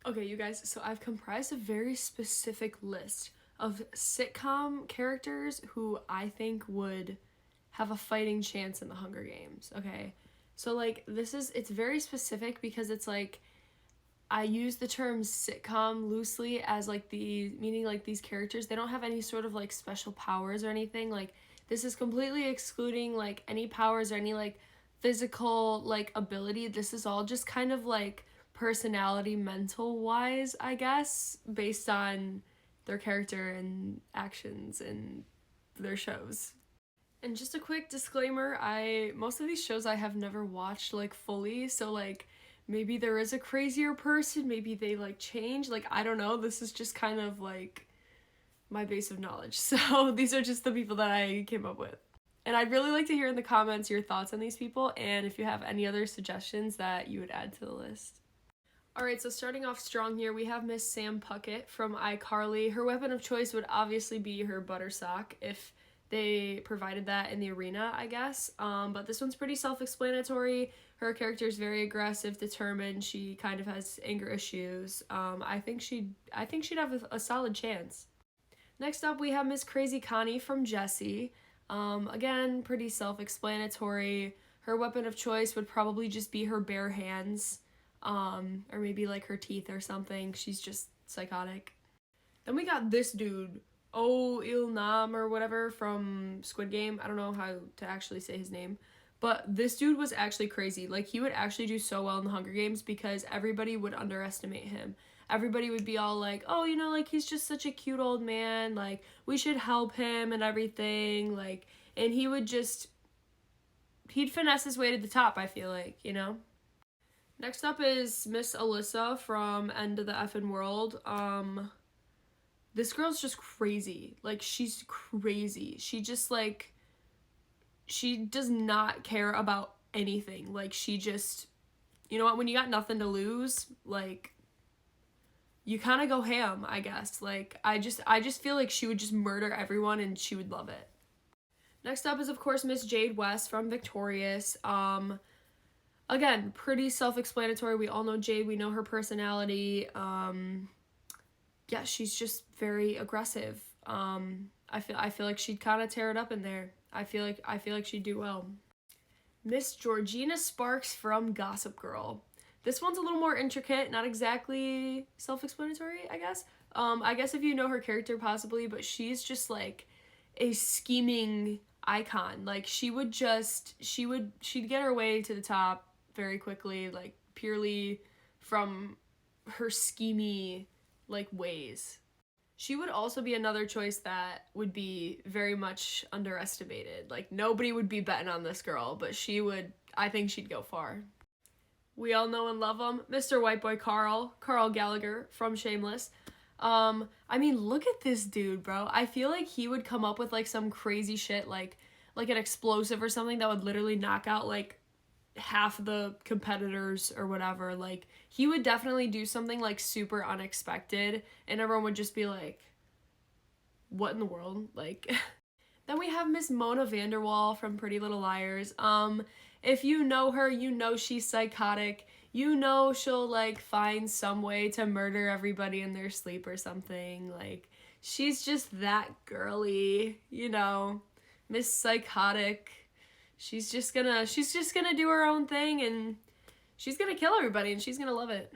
Okay, you guys, so I've comprised a very specific list of sitcom characters who I think would have a fighting chance in the Hunger Games, okay? So, like, it's very specific because it's like, I use the term sitcom loosely as like meaning like these characters, they don't have any sort of like special powers or anything. Like, this is completely excluding like any powers or any like physical like ability. This is all just kind of like personality mental wise, I guess, based on their character and actions and their shows. And just a quick disclaimer, I most of these shows I have never watched like fully, so like maybe there is a crazier person, maybe they like change, like I don't know. This is just kind of like my base of knowledge. So these are just the people that I came up with. And I'd really like to hear in the comments your thoughts on these people and if you have any other suggestions that you would add to the list. Alright, so starting off strong here, we have Miss Sam Puckett from iCarly. Her weapon of choice would obviously be her butter sock if they provided that in the arena, I guess. But this one's pretty self-explanatory. Her character is very aggressive, determined. She kind of has anger issues. I think she'd have a solid chance. Next up, we have Miss Crazy Connie from Jessie. Again, pretty self-explanatory. Her weapon of choice would probably just be her bare hands, or maybe like her teeth or something. She's just psychotic. Then we got this dude, Oh Il Nam or whatever from Squid Game. I don't know how to actually say his name. But this dude was actually crazy. Like, he would actually do so well in the Hunger Games because everybody would underestimate him. Everybody would be all like, oh, like, he's just such a cute old man. Like, we should help him and everything. Like, and he'd finesse his way to the top, I feel like. Next up is Miss Alyssa from End of the Effin' World. This girl's just crazy. Like, she's crazy. She just, like, she does not care about anything. Like, she just, you know what, when you got nothing to lose, like, you kind of go ham, I guess. Like, I just feel like she would just murder everyone and she would love it. Next up is, of course, Miss Jade West from Victorious. Again, pretty self-explanatory. We all know Jade. We know her personality. Yeah, she's just very aggressive. I feel like she'd kind of tear it up in there. I feel like she'd do well. Miss Georgina Sparks from Gossip Girl. This one's a little more intricate, not exactly self-explanatory, I guess. I guess if you know her character, possibly, but she's just like a scheming icon. Like, she'd get her way to the top very quickly, like, purely from her schemy, like, ways. She would also be another choice that would be very much underestimated. Like, nobody would be betting on this girl, but I think she'd go far. We all know and love him, Mr. White Boy Carl Gallagher from Shameless. I mean, look at this dude, bro. I feel like he would come up with like some crazy shit, like an explosive or something that would literally knock out like half the competitors or whatever. Like, he would definitely do something like super unexpected and everyone would just be like, what in the world? Like, then we have Miss Mona Vanderwall from Pretty Little Liars. If you know her, you know she's psychotic. You know she'll like find some way to murder everybody in their sleep or something. Like, she's just that girly. Miss Psychotic. She's just gonna do her own thing and she's gonna kill everybody and she's gonna love it.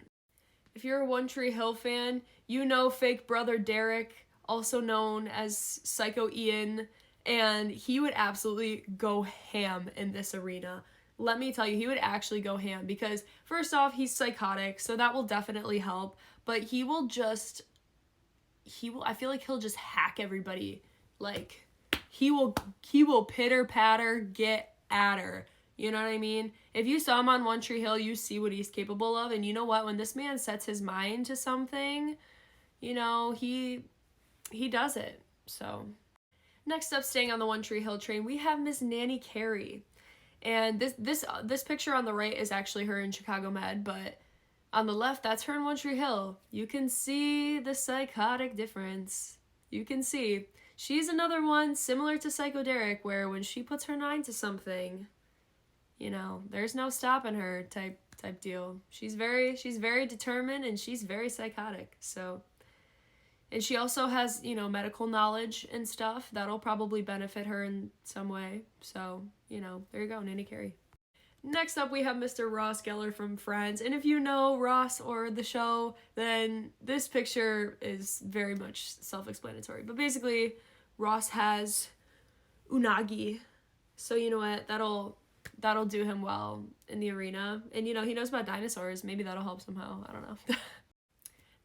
If you're a One Tree Hill fan, you know fake brother Derek, also known as Psycho Ian, and he would absolutely go ham in this arena. Let me tell you, he would actually go ham because first off, he's psychotic, so that will definitely help, but I feel like he'll just hack everybody. Like, he will pitter patter, get at her. You know what I mean? If you saw him on One Tree Hill, you see what he's capable of. And you know what? When this man sets his mind to something, he does it. So, next up, staying on the One Tree Hill train, we have Miss Nanny Carey. And this picture on the right is actually her in Chicago Med, but on the left, that's her in One Tree Hill. You can see the psychotic difference. You can see. She's another one similar to Psycho Derek, where when she puts her mind to something, there's no stopping her type type deal. She's very determined, and she's very psychotic. So, and she also has, you know, medical knowledge and stuff that'll probably benefit her in some way. So, you know, there you go, Nanny Carey. Next up, we have Mr. Ross Geller from Friends. And if you know Ross or the show, then this picture is very much self-explanatory. But basically, Ross has unagi. So you know what? That'll do him well in the arena. And you know, he knows about dinosaurs. Maybe that'll help somehow. I don't know.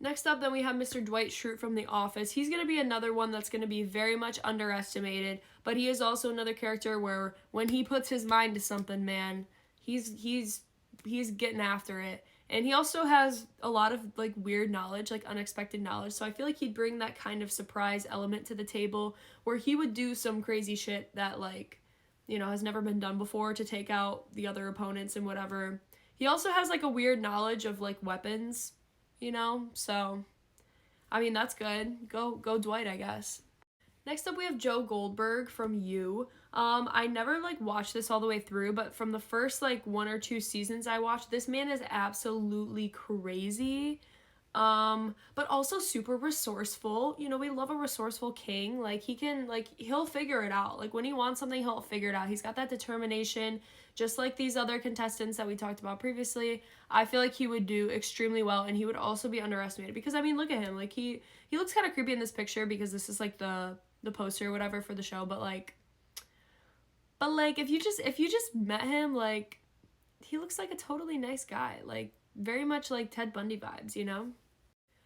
Next up, then we have Mr. Dwight Schrute from The Office. He's going to be another one that's going to be very much underestimated. But he is also another character where when he puts his mind to something, man, he's getting after it. And he also has a lot of like weird knowledge, like unexpected knowledge. So I feel like he'd bring that kind of surprise element to the table where he would do some crazy shit that like, you know, has never been done before to take out the other opponents and whatever. He also has like a weird knowledge of like weapons, you know? So I mean, that's good. Go Dwight, I guess. Next up, we have Joe Goldberg from You. I never, like, watched this all the way through, but from the first, like, 1 or 2 seasons I watched, this man is absolutely crazy, but also super resourceful. You know, we love a resourceful king. Like, he'll figure it out. Like, when he wants something, he'll figure it out. He's got that determination, just like these other contestants that we talked about previously. I feel like he would do extremely well, and he would also be underestimated, because, I mean, look at him. Like, he looks kind of creepy in this picture, because this is, like, the poster or whatever for the show, but like if you just met him, like, he looks like a totally nice guy, like very much like Ted Bundy vibes, you know?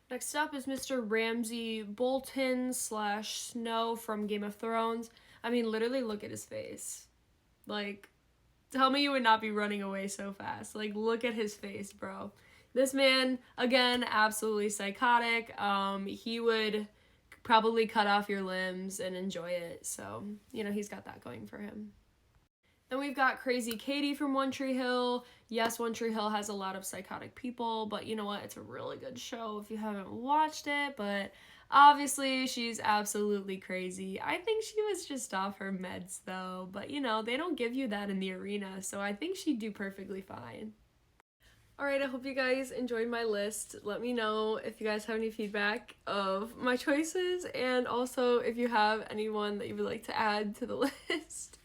Next up is Mr. Ramsay Bolton / Snow from Game of Thrones. I mean, literally look at his face. Like, tell me you would not be running away so fast. Like, look at his face, bro. This man, again, absolutely psychotic. He would probably cut off your limbs and enjoy it. So, you know, he's got that going for him. Then we've got Crazy Katie from One Tree Hill. Yes, One Tree Hill has a lot of psychotic people, but you know what? It's a really good show if you haven't watched it, but obviously she's absolutely crazy. I think she was just off her meds though, but you know, they don't give you that in the arena, so I think she'd do perfectly fine. Alright, I hope you guys enjoyed my list. Let me know if you guys have any feedback of my choices, and also if you have anyone that you would like to add to the list.